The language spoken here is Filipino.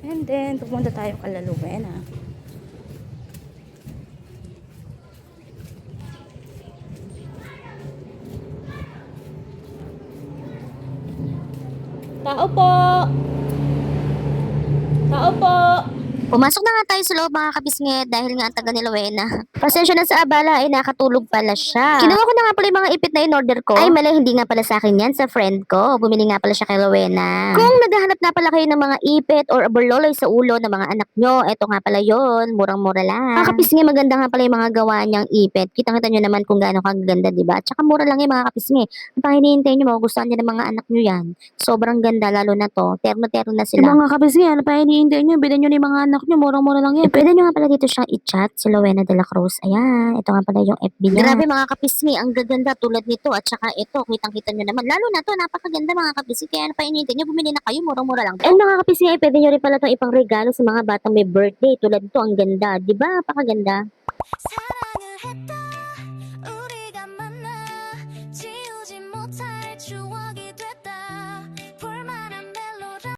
And then, pupunta tayo kay Luwena. Tao po! Tao po! Pumasok na nga tayo sa loob mga kabisngit dahil nga ang taga ni Rowena. Pasensya na sa abala ay nakatulog pala siya. Kinuha ko na nga pala yung mga ipit na in-order ko. Ay mali, hindi nga pala sa akin yan, sa friend ko. Bumili nga pala siya kay Rowena. Kung naghahanap na pala kayo ng mga ipit or burloloy sa ulo ng mga anak nyo, eto nga pala yon, murang-mura lang. Mga kabisngit, maganda nga pala yung mga gawa niyang ipit. Kitang-kita nyo naman kung gaano kaganda, diba? Tsaka mura lang yung mga kabisngit. Ang pahinihintay nyo, magugustuhan nyo ng mga anak nyo yan. Sobrang ganda, lalo na to. Terno-terno na sila. Mga kabisngit, ano pa hinihintay nyo? Bilhin nyo ni mga anak nyo, murang-mura lang yan. Pwede nyo nga pala dito siyang i-chat, si Rowena de la Cruz. Ayan, ito nga pala yung FB niya. Grabe mga kapismi, ang gaganda tulad nito. At saka ito, kitang-kita nyo naman. Lalo na to, napakaganda mga kapismi. Kaya pa inintay nyo, bumili na kayo, murang-mura lang to. And mga kapismi, ay pwede nyo rin pala itong ipang regalo sa mga batang may birthday. Tulad nito, ang ganda. Diba? Napakaganda. 사랑을 했다 우리가 만나 지우지 못할